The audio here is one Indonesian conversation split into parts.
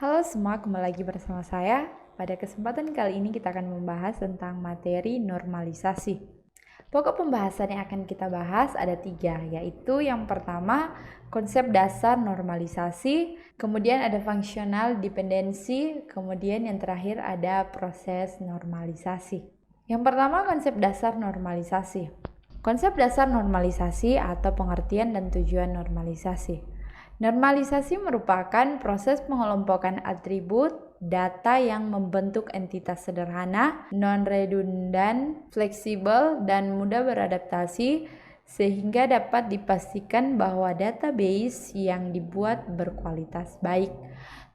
Halo semua, kembali lagi bersama saya. Pada kesempatan kali ini kita akan membahas tentang materi normalisasi. Pokok pembahasan yang akan kita bahas ada 3, yaitu yang pertama konsep dasar normalisasi, kemudian ada fungsional dependensi, kemudian yang terakhir ada proses normalisasi. Yang pertama konsep dasar normalisasi. Konsep dasar normalisasi atau pengertian dan tujuan normalisasi. Normalisasi merupakan proses pengelompokan atribut data yang membentuk entitas sederhana, non-redundan, fleksibel, dan mudah beradaptasi sehingga dapat dipastikan bahwa database yang dibuat berkualitas baik.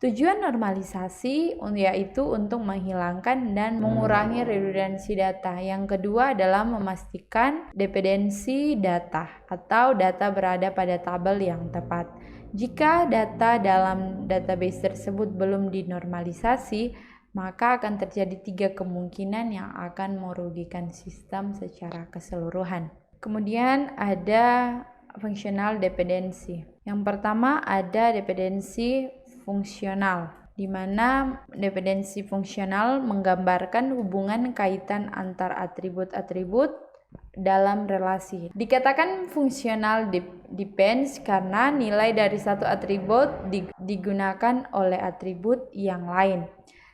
Tujuan normalisasi yaitu untuk menghilangkan dan mengurangi redundansi data. Yang kedua adalah memastikan dependensi data atau data berada pada tabel yang tepat. Jika data dalam database tersebut belum dinormalisasi, maka akan terjadi 3 kemungkinan yang akan merugikan sistem secara keseluruhan. Kemudian ada fungsional dependensi. Yang pertama ada dependensi fungsional, di mana dependensi fungsional menggambarkan hubungan kaitan antar atribut-atribut dalam relasi. Dikatakan fungsional depends karena nilai dari satu atribut digunakan oleh atribut yang lain.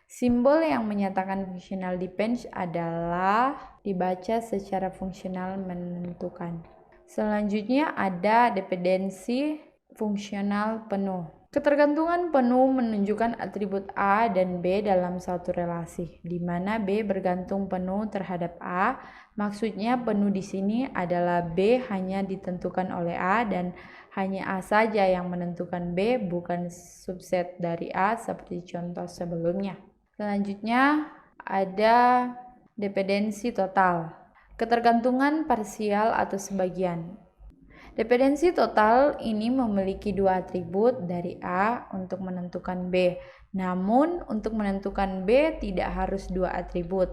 Simbol yang menyatakan fungsional depends adalah dibaca secara fungsional menentukan. Selanjutnya ada dependensi fungsional penuh. Ketergantungan penuh menunjukkan atribut A dan B dalam suatu relasi, di mana B bergantung penuh terhadap A. Maksudnya penuh di sini adalah B hanya ditentukan oleh A dan hanya A saja yang menentukan B, bukan subset dari A seperti contoh sebelumnya. Selanjutnya ada dependensi total. Ketergantungan parsial atau sebagian. Dependensi total ini memiliki 2 atribut dari A untuk menentukan B. Namun, untuk menentukan B tidak harus 2 atribut.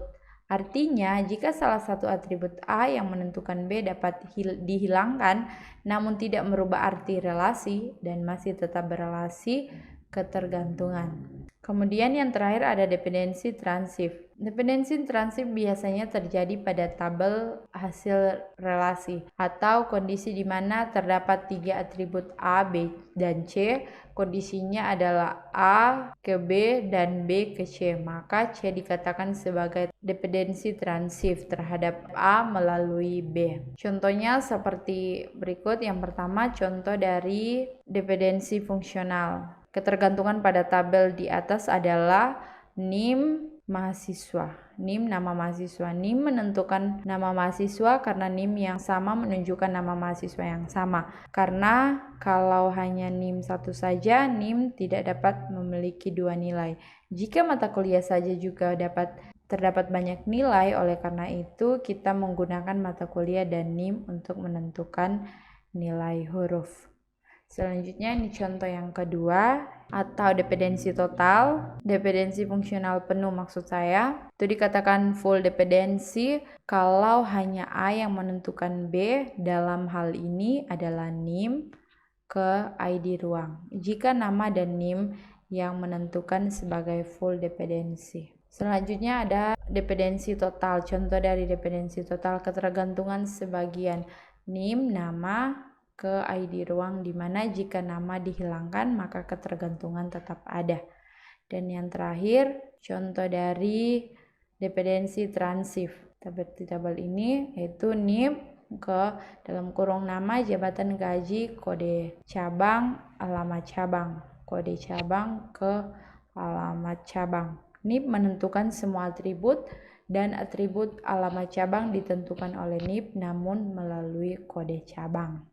Artinya, jika salah satu atribut A yang menentukan B dapat dihilangkan, namun tidak merubah arti relasi dan masih tetap berelasi ketergantungan. Kemudian yang terakhir ada dependensi transif. Dependensi transif biasanya terjadi pada tabel hasil relasi atau kondisi di mana terdapat 3 atribut A, B, dan C. Kondisinya adalah A ke B dan B ke C. Maka C dikatakan sebagai dependensi transif terhadap A melalui B. Contohnya seperti berikut. Yang pertama contoh dari dependensi fungsional. Ketergantungan pada tabel di atas adalah NIM mahasiswa. NIM nama mahasiswa. NIM menentukan nama mahasiswa karena NIM yang sama menunjukkan nama mahasiswa yang sama. Karena kalau hanya NIM satu saja, NIM tidak dapat memiliki 2 nilai. Jika mata kuliah saja juga terdapat banyak nilai, oleh karena itu kita menggunakan mata kuliah dan NIM untuk menentukan nilai huruf. Selanjutnya ini contoh yang kedua atau dependensi total, dependensi fungsional penuh maksud saya. Itu dikatakan full dependensi kalau hanya A yang menentukan B, dalam hal ini adalah NIM ke ID ruang. Jika nama dan NIM yang menentukan sebagai full dependensi. Selanjutnya ada dependensi total. Contoh dari dependensi total, ketergantungan sebagian NIM nama ke ID ruang, di mana jika nama dihilangkan maka ketergantungan tetap ada. Dan yang terakhir contoh dari dependensi transif seperti tabel ini, yaitu NIM ke dalam kurung nama, jabatan, gaji, kode cabang, alamat cabang, kode cabang ke alamat cabang. NIP menentukan semua atribut dan atribut alamat cabang ditentukan oleh NIP namun melalui kode cabang.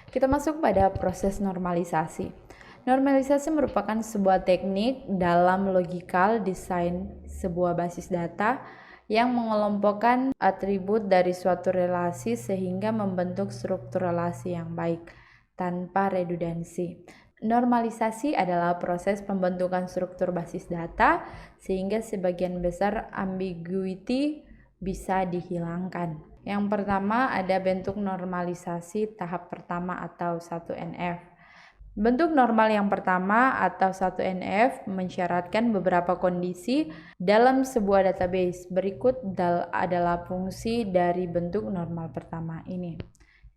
Kita masuk pada proses normalisasi. Normalisasi merupakan sebuah teknik dalam logical design sebuah basis data yang mengelompokkan atribut dari suatu relasi sehingga membentuk struktur relasi yang baik tanpa redundansi. Normalisasi adalah proses pembentukan struktur basis data sehingga sebagian besar ambiguity bisa dihilangkan. Yang pertama ada bentuk normalisasi tahap pertama atau 1NF. Bentuk normal yang pertama atau 1NF mensyaratkan beberapa kondisi dalam sebuah database. Berikut adalah fungsi dari bentuk normal pertama ini.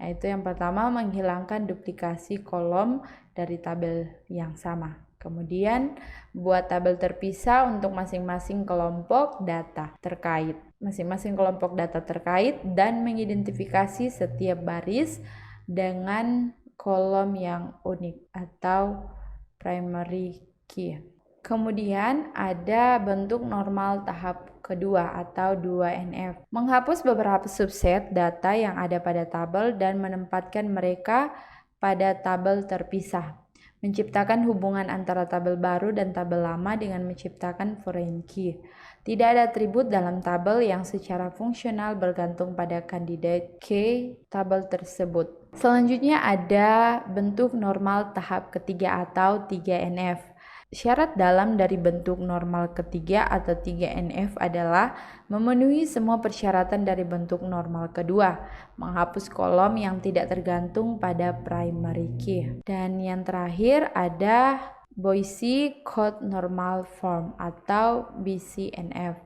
Yaitu yang pertama, menghilangkan duplikasi kolom dari tabel yang sama. Kemudian buat tabel terpisah untuk masing-masing kelompok data terkait. Masing-masing kelompok data terkait dan mengidentifikasi setiap baris dengan kolom yang unik atau primary key. Kemudian ada bentuk normal tahap kedua atau 2NF. Menghapus beberapa subset data yang ada pada tabel dan menempatkan mereka pada tabel terpisah. Menciptakan hubungan antara tabel baru dan tabel lama dengan menciptakan foreign key. Tidak ada atribut dalam tabel yang secara fungsional bergantung pada kandidat key tabel tersebut. Selanjutnya ada bentuk normal tahap ketiga atau 3NF. Syarat dalam dari bentuk normal ketiga atau 3NF adalah memenuhi semua persyaratan dari bentuk normal kedua, menghapus kolom yang tidak tergantung pada primary key. Dan yang terakhir ada Boise Code Normal Form atau BCNF.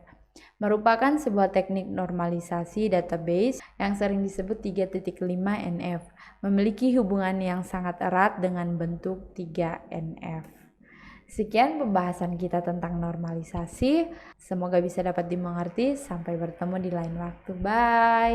Merupakan sebuah teknik normalisasi database yang sering disebut 3.5NF, memiliki hubungan yang sangat erat dengan bentuk 3NF. Sekian pembahasan kita tentang normalisasi. Semoga bisa dapat dimengerti. Sampai bertemu di lain waktu. Bye.